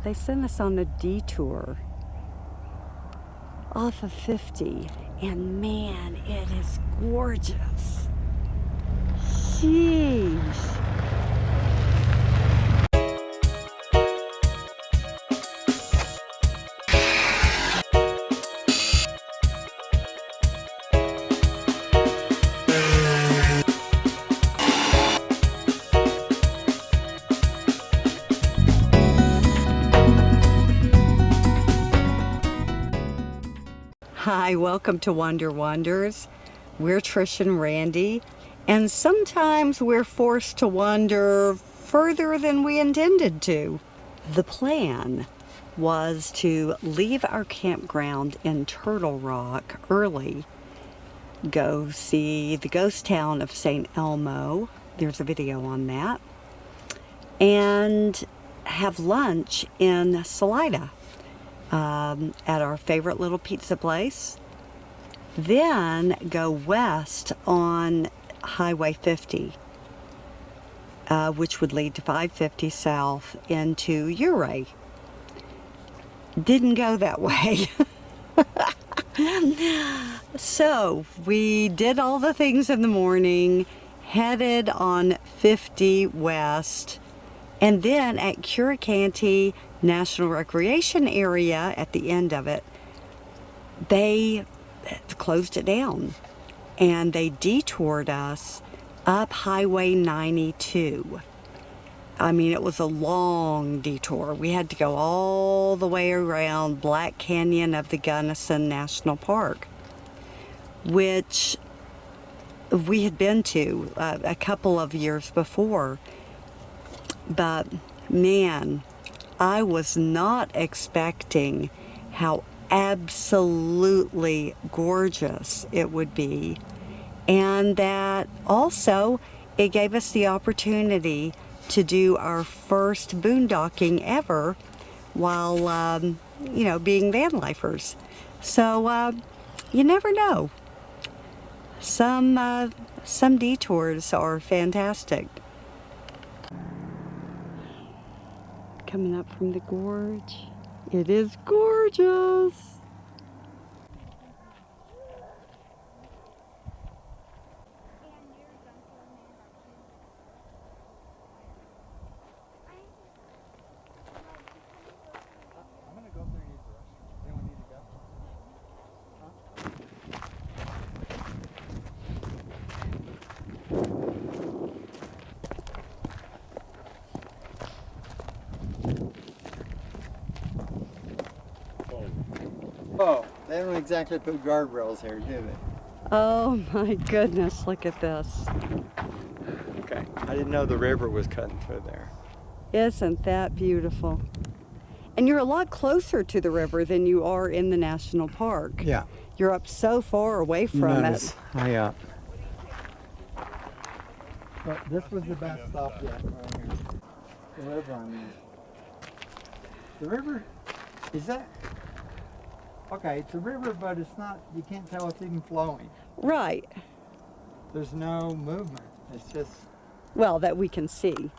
they sent us on a detour off of 50, and man, it is gorgeous. Sheesh. Hi, welcome to Wonder Wonders. We're Trisha and Randy, and sometimes we're forced to wander further than we intended to. The plan was to leave our campground in Turtle Rock early, go see the ghost town of St. Elmo, there's a video on that, and have lunch in Salida. At our favorite little pizza place, then go west on Highway 50, which would lead to 550 south into Ouray. Didn't go that way. So we did all the things in the morning, headed on 50 west, and then at Curacanty National Recreation Area at the end of it, they closed it down and they detoured us up Highway 92. I mean, it was a long detour. We had to go all the way around Black Canyon of the Gunnison National Park, which we had been to a couple of years before. But man, I was not expecting how absolutely gorgeous it would be, and that also it gave us the opportunity to do our first boondocking ever while being van lifers. So you never know. Some detours are fantastic. Coming up from the gorge. It is gorgeous. I'm gonna go up there and use the restroom. Anyone need to go? Oh, they don't exactly put guardrails here, do they? Oh my goodness, look at this. Okay, I didn't know the river was cutting through there. Isn't that beautiful? And you're a lot closer to the river than you are in the national park. Yeah. You're up so far away from it. High up. But this was the best stop yet, right here. The river, I mean. The river, is that? Okay, it's a river, but it's not, you can't tell it's even flowing. Right. There's no movement. It's just... Well, that we can see.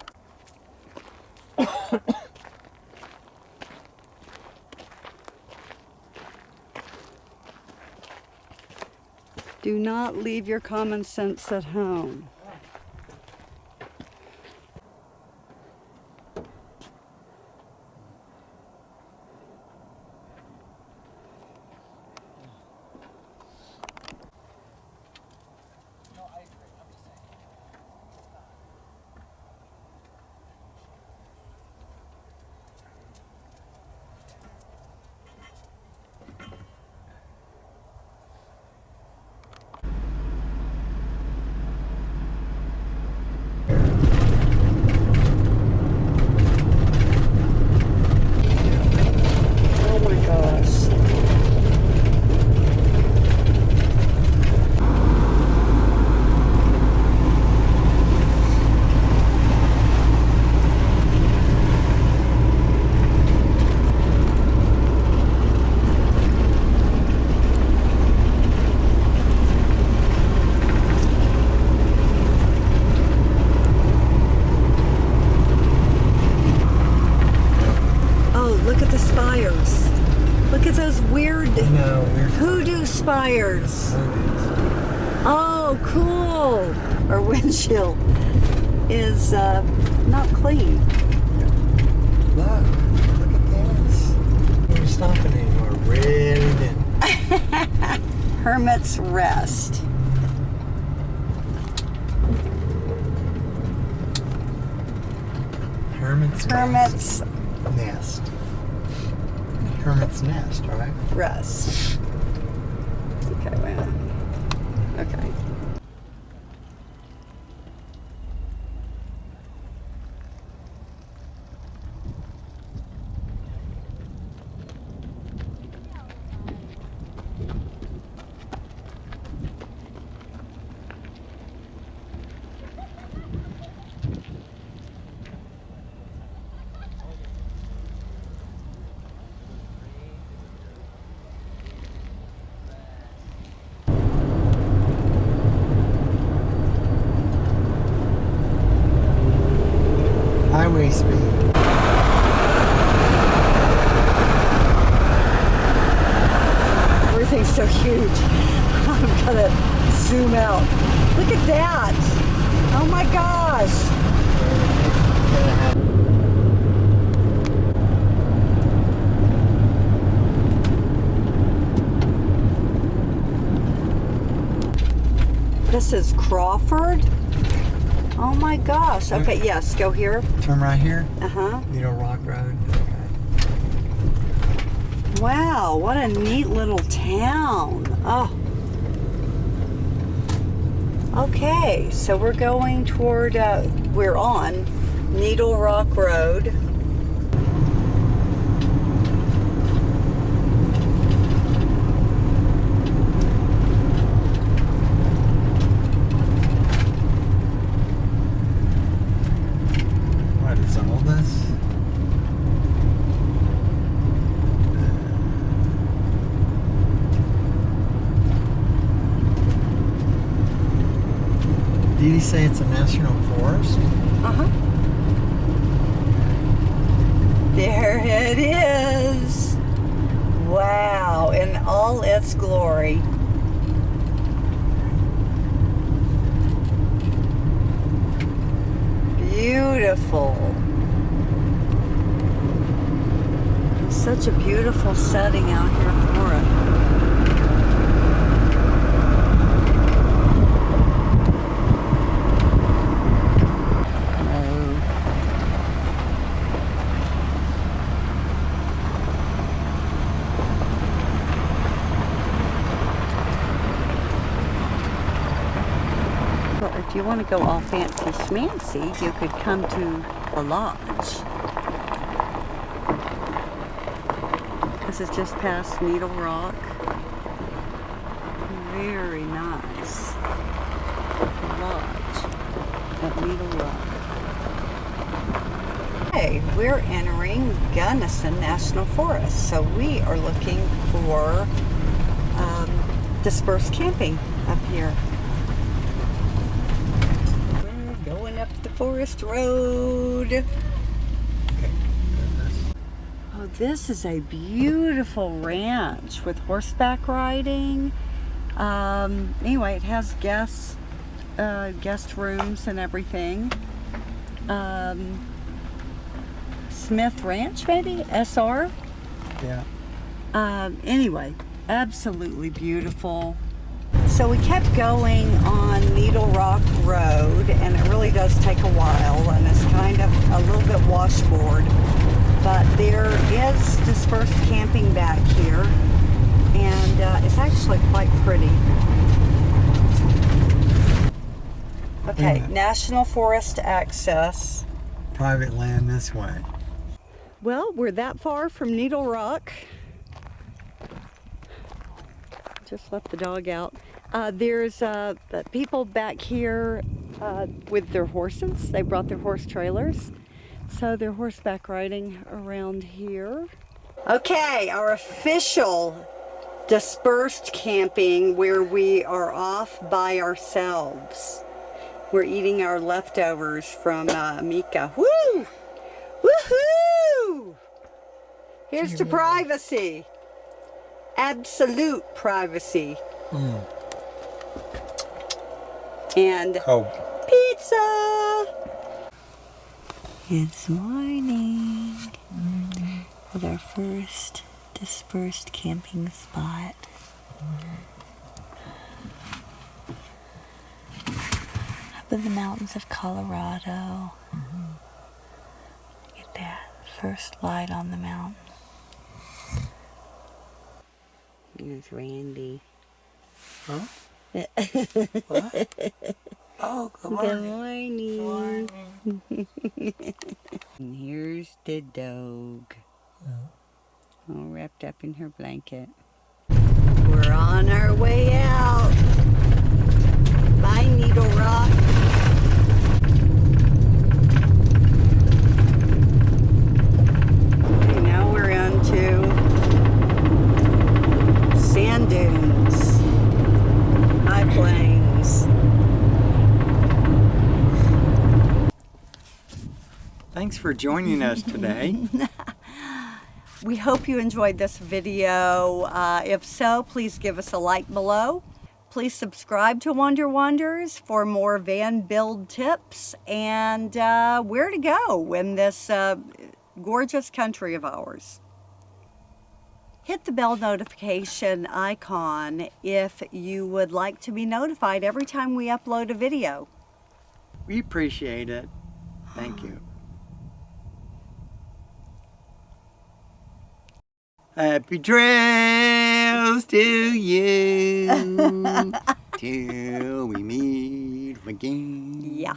Do not leave your common sense at home. look at the spires. Look at those weird weird hoodoo spires. Oh, cool. Our windshield is not clean. Look at this. We're stopping anymore. Really didn't. Hermit's Rest. Hermit's Nest. Hermit's Nest, right? Rest. Okay, wait a minute. Okay. Highway speed. Everything's so huge. I've got to zoom out. Look at that. Oh my gosh. This is Crawford. Oh my gosh. Okay, yes, go here. Turn right here. Uh-huh. Needle Rock Road. Okay. Wow, what a neat little town. Oh. Okay, so we're going toward, we're on Needle Rock Road. What is all this? Did he say it's a national forest? Uh-huh. There it is. Wow, in all its glory. Beautiful. Such a beautiful setting out here for it. Well, if you want to go all fancy schmancy, you could come to the lodge. This is just past Needle Rock. Very nice. Lodge at Needle Rock. Okay, we're entering Gunnison National Forest. So we are looking for dispersed camping up here. Going up the forest road. Okay. Goodness. Oh, this is a beautiful ranch with horseback riding. Anyway, it has guest rooms and everything. Smith Ranch, maybe? SR? Yeah. Anyway, absolutely beautiful. So we kept going on Needle Rock Road, and it really does take a while, and it's kind of a little bit washboard. But there is dispersed camping back here, and it's actually quite pretty. Okay, National Forest access. Private land this way. Well, we're that far from Needle Rock. Just let the dog out. There's people back here with their horses. They brought their horse trailers. So they're horseback riding around here. Okay, our official dispersed camping where we are off by ourselves. We're eating our leftovers from Mika. Woo! Woohoo! Here's to privacy. Absolute privacy. And pizza. It's morning. At our first dispersed camping spot. Up in the mountains of Colorado. Get that first light on the mountain. Here's Randy. Huh? What? Oh, good morning. Good morning. And here's the dog. All wrapped up in her blanket. We're on our way out. Bye, Needle Rock. Okay, now we're into sand dunes, high plains. Thanks for joining us today. We hope you enjoyed this video. If so, please give us a like below. Please subscribe to Wonder Wonders for more van build tips and where to go in this gorgeous country of ours. Hit the bell notification icon if you would like to be notified every time we upload a video. We appreciate it. Thank you. Happy trails to you till we meet again. Yeah.